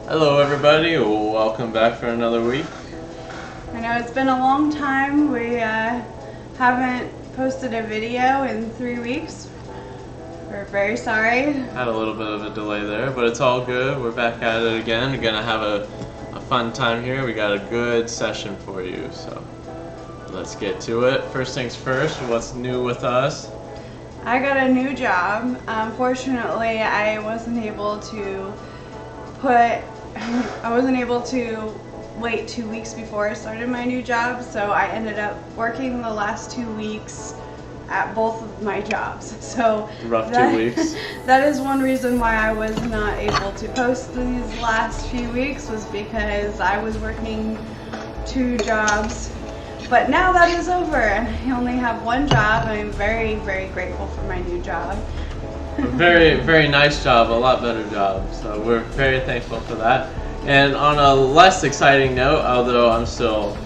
Hello everybody, welcome back for another week. I know it's been a long time. We haven't posted a video in 3 weeks. We're very sorry. Had a little bit of a delay there, but it's all good. We're back at it again. We're gonna have a fun time here. We got a good session for you, so let's get to it. First things first, what's new with us? I got a new job. Unfortunately, I wasn't able to wait 2 weeks before I started my new job, so I ended up working the last 2 weeks at both of my jobs. So Rough 2 weeks. That is one reason why I was not able to post these last few weeks, was because I was working 2 jobs. But now that is over and I only have 1 job. I'm very, very grateful for my new job. Very, very nice job, a lot better job. So we're very thankful for that. And on a less exciting note, although I still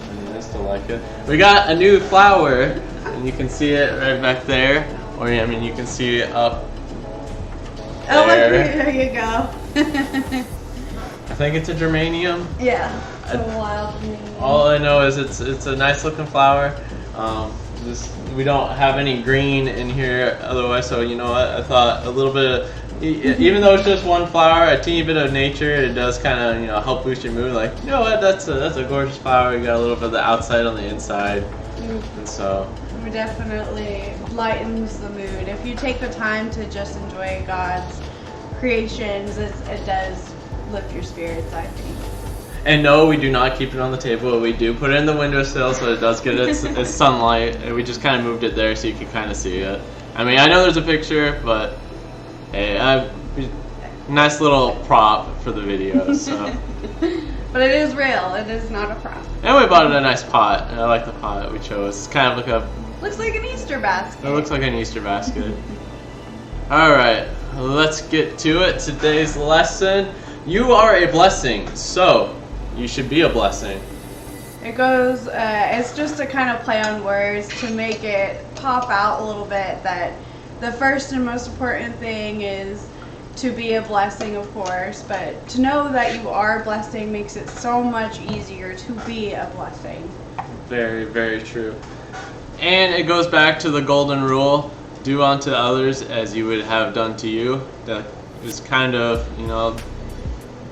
like it, we got a new flower, and you can see it right back there, or I mean you can see it up there. Oh, look, there you go. I think it's a geranium. Yeah, it's a wild geranium. All I know is it's a nice looking flower. We don't have any green in here otherwise, so you know what, I thought a little bit of, even though it's just 1 flower, a teeny bit of nature, it does kind of, help boost your mood. Like, you know what, that's a gorgeous flower. You got a little bit of the outside on the inside, and so it definitely lightens the mood. If you take the time to just enjoy God's creations, it does lift your spirits, I think. And no, we do not keep it on the table. We do put it in the windowsill so it does get its sunlight. And we just kind of moved it there so you can kind of see it. I mean, I know there's a picture, but hey, nice little prop for the video. So. But it is real. It is not a prop. And we bought it a nice pot. I like the pot we chose. It's kind of like looks like an Easter basket. It looks like an Easter basket. All right, let's get to it. Today's lesson: you are a blessing, so you should be a blessing. It goes, it's just a kind of play on words to make it pop out a little bit that the first and most important thing is to be a blessing, of course, but to know that you are a blessing makes it so much easier to be a blessing. Very, very true. And it goes back to the golden rule: do unto others as you would have done to you. That is kind of,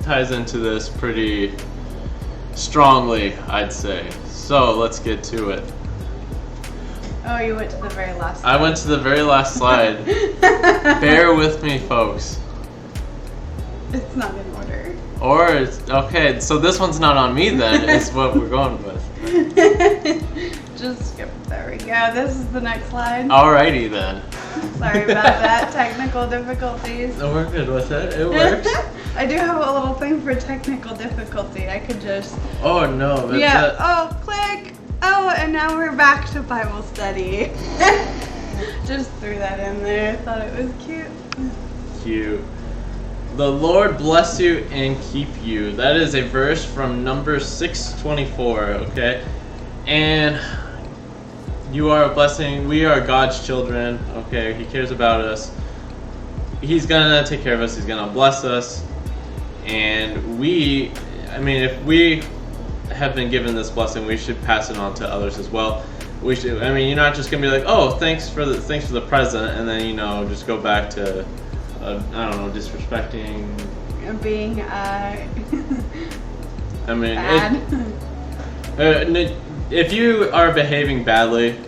ties into this pretty strongly, I'd say. So let's get to it. Oh, you went to the very last slide. I went to the very last slide. Bear with me, folks. It's not in order. Or it's okay, so this one's not on me then, is what we're going with. Just skip. There we go. This is the next slide. Alrighty then. Sorry about that. Technical difficulties. No, we're good with it. It works. I do have a little thing for technical difficulty. I could just. Oh no. Yeah. Oh, click. Oh, and now we're back to Bible study. Just threw that in there. I thought it was cute. Cute. The Lord bless you and keep you. That is a verse from Numbers 6:24. Okay, and you are a blessing. We are God's children. Okay, He cares about us. He's gonna take care of us. He's gonna bless us. And if we have been given this blessing, we should pass it on to others as well. We should. I mean, you're not just gonna be like, oh, thanks for the present, and then just go back to, I don't know, disrespecting. Being bad. If you are behaving badly,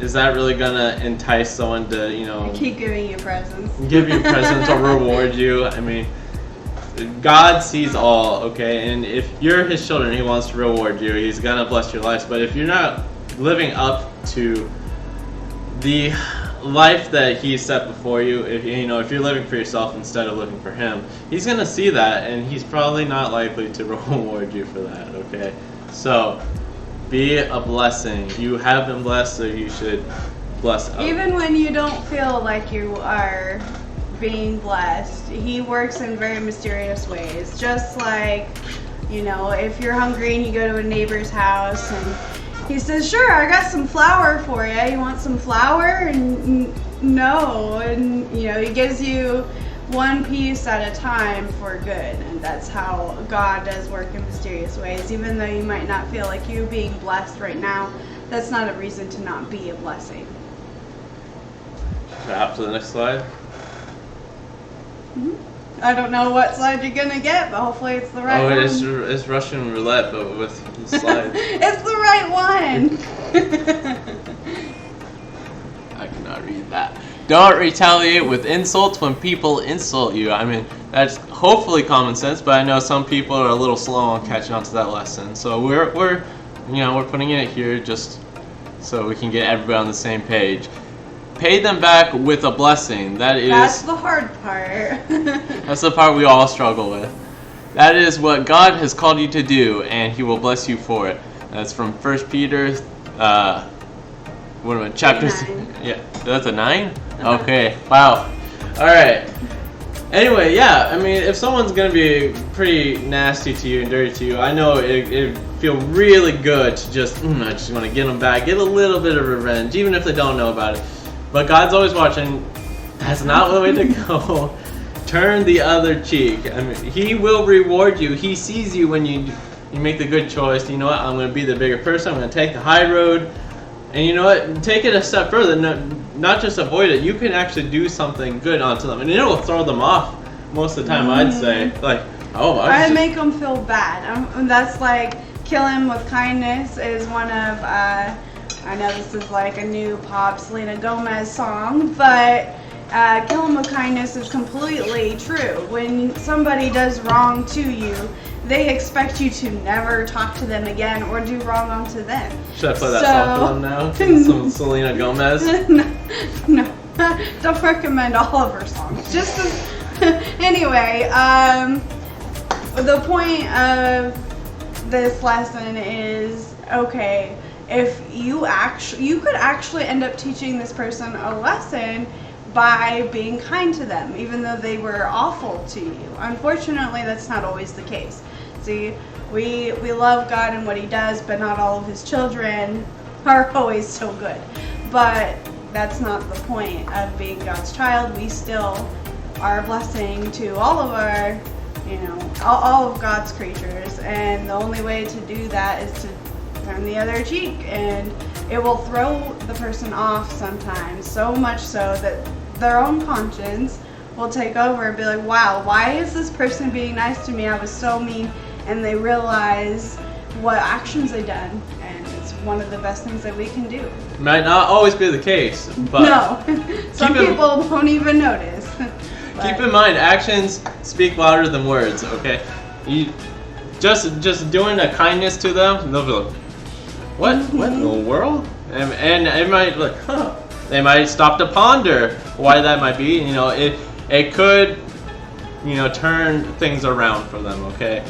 is that really gonna entice someone to keep giving you presents? Give you presents or reward you? I mean, God sees all, okay? And if you're His children, He wants to reward you. He's gonna bless your lives. But if you're not living up to the life that He set before you, if you're living for yourself instead of living for Him, He's gonna see that, and He's probably not likely to reward you for that, okay? So be a blessing. You have been blessed, so you should bless others. Even when you don't feel like you are being blessed, He works in very mysterious ways. Just like, if you're hungry and you go to a neighbor's house and he says, sure, I got some flour for you. You want some flour? And no. And, he gives you one piece at a time for good. And that's how God does work in mysterious ways. Even though you might not feel like you're being blessed right now, that's not a reason to not be a blessing. Hop to the next slide. I don't know what slide you're gonna get, but hopefully it's the right one. It's Russian roulette, but with the slide. It's the right one. I cannot read that. Don't retaliate with insults when people insult you. I mean, that's hopefully common sense, but I know some people are a little slow on catching on to that lesson. So we're putting it here just so we can get everybody on the same page. Pay them back with a blessing. That's the hard part. That's the part we all struggle with. That is what God has called you to do, and He will bless you for it. That's from 1 Peter, chapter 9. Yeah, that's a 9? Okay, wow. Alright. Anyway, yeah, I mean, if someone's going to be pretty nasty to you and dirty to you, I know it'd feel really good to I just want to get them back, get a little bit of revenge, even if they don't know about it. But God's always watching. That's not the way to go. Turn the other cheek. I mean, He will reward you. He sees you when you make the good choice. You know what? I'm going to be the bigger person. I'm going to take the high road. And you know what? Take it a step further. Not just avoid it. You can actually do something good onto them. And it'll throw them off most of the time, I'd say. Like, I make them feel bad. That's like kill him with kindness is one of... I know this is like a new pop Selena Gomez song, but kill them with kindness is completely true. When somebody does wrong to you, they expect you to never talk to them again or do wrong onto them. Should I play that song for them now? Some Selena Gomez? No, don't recommend all of her songs. Just anyway, the point of this lesson is, okay, if you could actually end up teaching this person a lesson by being kind to them, even though they were awful to you. Unfortunately, that's not always the case. See, we love God and what He does, but not all of His children are always so good. But that's not the point of being God's child. We still are a blessing to all of our, all of God's creatures, and the only way to do that is to turn the other cheek, and it will throw the person off sometimes, so much so that their own conscience will take over and be like, wow, why is this person being nice to me? I was so mean. And they realize what actions they've done, and it's one of the best things that we can do. Might not always be the case, but no, some people won't even notice. Keep in mind, actions speak louder than words. Okay, you just doing a kindness to them, they'll be like, what in the world? And it might like, they might stop to ponder why that might be. It could, turn things around for them. Okay,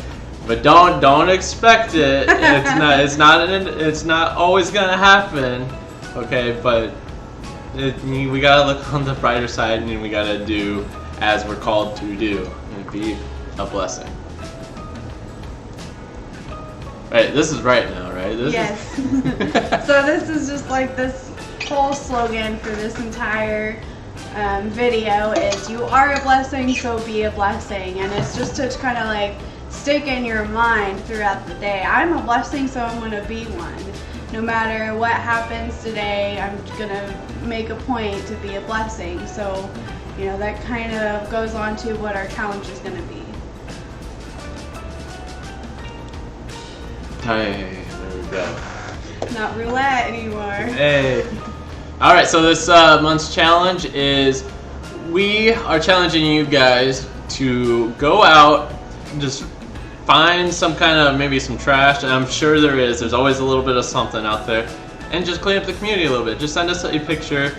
but don't expect it. It's not always gonna happen. Okay, but we gotta look on the brighter side, and we gotta do as we're called to do, and be a blessing. Right, this is right now, right? Yes. So this is just like this whole slogan for this entire video is you are a blessing, so be a blessing. And it's just to kind of like stick in your mind throughout the day. I'm a blessing, so I'm going to be one. No matter what happens today, I'm going to make a point to be a blessing. So, that kind of goes on to what our challenge is going to be. Hey, there we go. Not roulette anymore. Hey. Alright, so this month's challenge is we are challenging you guys to go out and just find some kind of, maybe some trash, and I'm sure there is. There's always a little bit of something out there. And just clean up the community a little bit. Just send us a picture,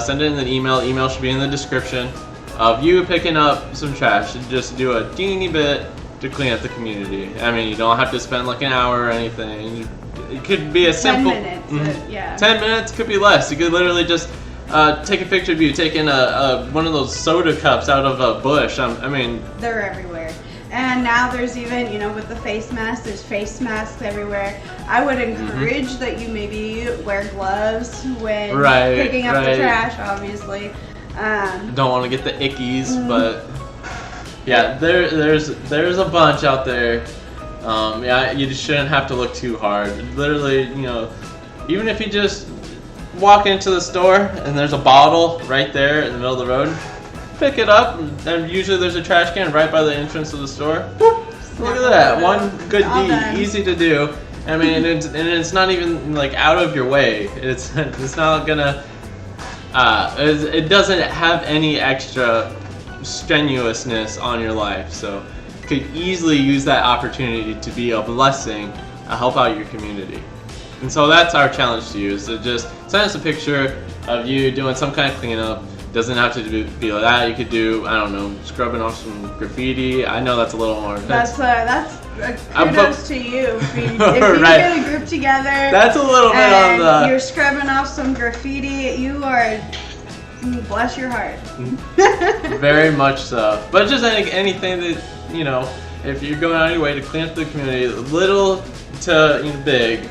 send it in an email. Email should be in the description of you picking up some trash. Just do a teeny bit to clean up the community. I mean, you don't have to spend like an hour or anything. It could be a simple 10 minutes, yeah. 10 minutes, could be less. You could literally just take a picture of you taking one of those soda cups out of a bush. I mean, they're everywhere. And now there's even, with the face masks, there's face masks everywhere. I would encourage that you maybe wear gloves when picking up the trash, obviously. Don't want to get the ickies, but Yeah, there's a bunch out there. Yeah, you just shouldn't have to look too hard. Literally, even if you just walk into the store and there's a bottle right there in the middle of the road, pick it up, and usually there's a trash can right by the entrance of the store. Whoop, look at that, one good deed, easy to do. I mean, it's not even like out of your way. It's not gonna. It doesn't have any extra strenuousness on your life, so you could easily use that opportunity to be a blessing, help out your community. And so that's our challenge to you. So just send us a picture of you doing some kind of cleanup. Doesn't have to be like that. You could do, I don't know, scrubbing off some graffiti. I know that's a little more. That's kudos to you. If you Right. get a group together, that's a little bit on the. You're scrubbing off some graffiti. You are, bless your heart. Very much so. But just anything that if you're going out of your way to clean up the community, little to big,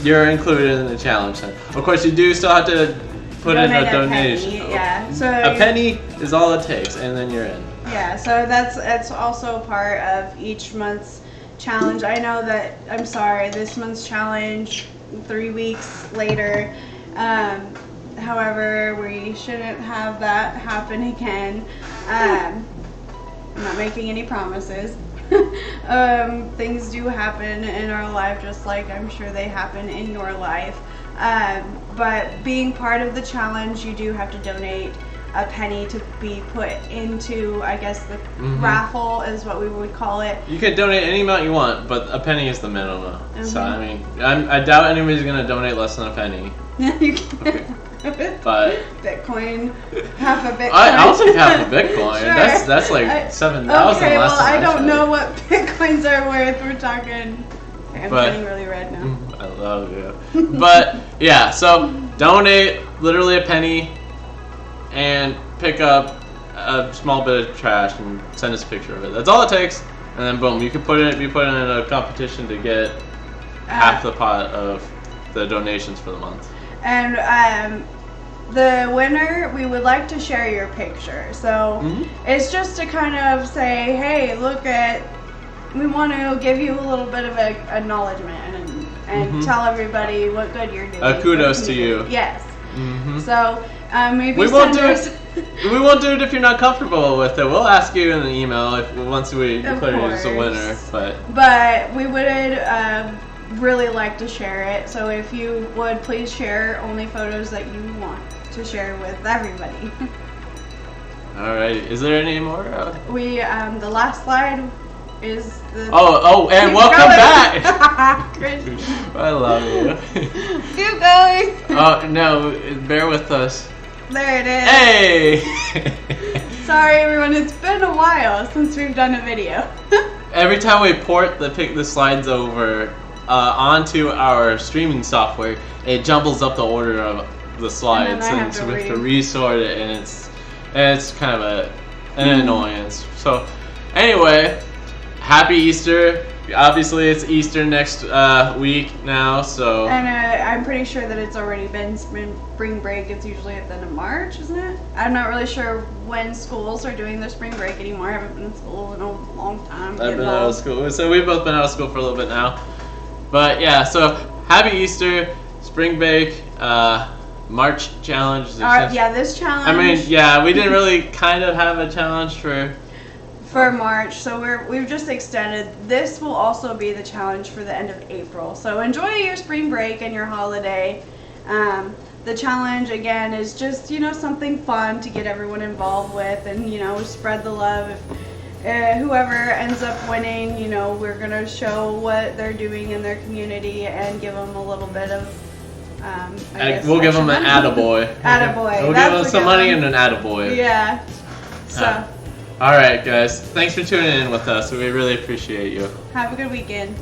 you're included in the challenge. Of course, you do still have to put in a donation. Penny, yeah. So a penny is all it takes, and then you're in. Yeah. So that's also part of each month's challenge. I know that. I'm sorry. This month's challenge, 3 weeks later. However, we shouldn't have that happen again. I'm not making any promises. Things do happen in our life, just like I'm sure they happen in your life. But being part of the challenge, you do have to donate a penny to be put into, I guess, the raffle is what we would call it. You could donate any amount you want, but a penny is the minimum. So I mean, I doubt anybody's gonna donate less than a penny. You can. But Bitcoin, half a Bitcoin. I'll take half a Bitcoin. Sure. That's like 7,000. Okay, well, I don't checked. know what Bitcoins are worth. We're talking. I'm getting really red now. I love you. But yeah, so donate literally a penny and pick up a small bit of trash and send us a picture of it. That's all it takes, and then boom, you can be put in a competition to get half the pot of the donations for the month. And the winner, we would like to share your picture. So it's just to kind of say, hey, we want to give you a little bit of a acknowledgement and tell everybody what good you're doing. Kudos to you. Yes. So maybe we won't do it if you're not comfortable with it. We'll ask you in an email once we declare you as a winner. But we would really like to share it. So if you would please share only photos that you want to share with everybody. Alright. Is there any more? The last slide is the. And welcome back. I love you. Keep going. Oh no! Bear with us. There it is. Hey. Sorry, everyone. It's been a while since we've done a video. Every time we port the slides over onto our streaming software, it jumbles up the order of the slides, and so we have to resort it, and it's kind of an annoyance. So, anyway, happy Easter. Obviously, it's Easter next week now, so. And I'm pretty sure that it's already been spring break. It's usually at the end of March, isn't it? I'm not really sure when schools are doing their spring break anymore. I haven't been in school in a long time. I've been out of school, so we've both been out of school for a little bit now. But yeah, so happy Easter, spring break, March challenge. This challenge. I mean, yeah, we didn't really kind of have a challenge for March, so we've just extended. This will also be the challenge for the end of April. So enjoy your spring break and your holiday. The challenge again is just something fun to get everyone involved with, and spread the love. If whoever ends up winning, we're gonna show what they're doing in their community and give them a little bit of. We'll give them an attaboy. Attaboy. We'll give them some money and an attaboy. Yeah. So. All right, guys. Thanks for tuning in with us. We really appreciate you. Have a good weekend.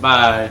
Bye.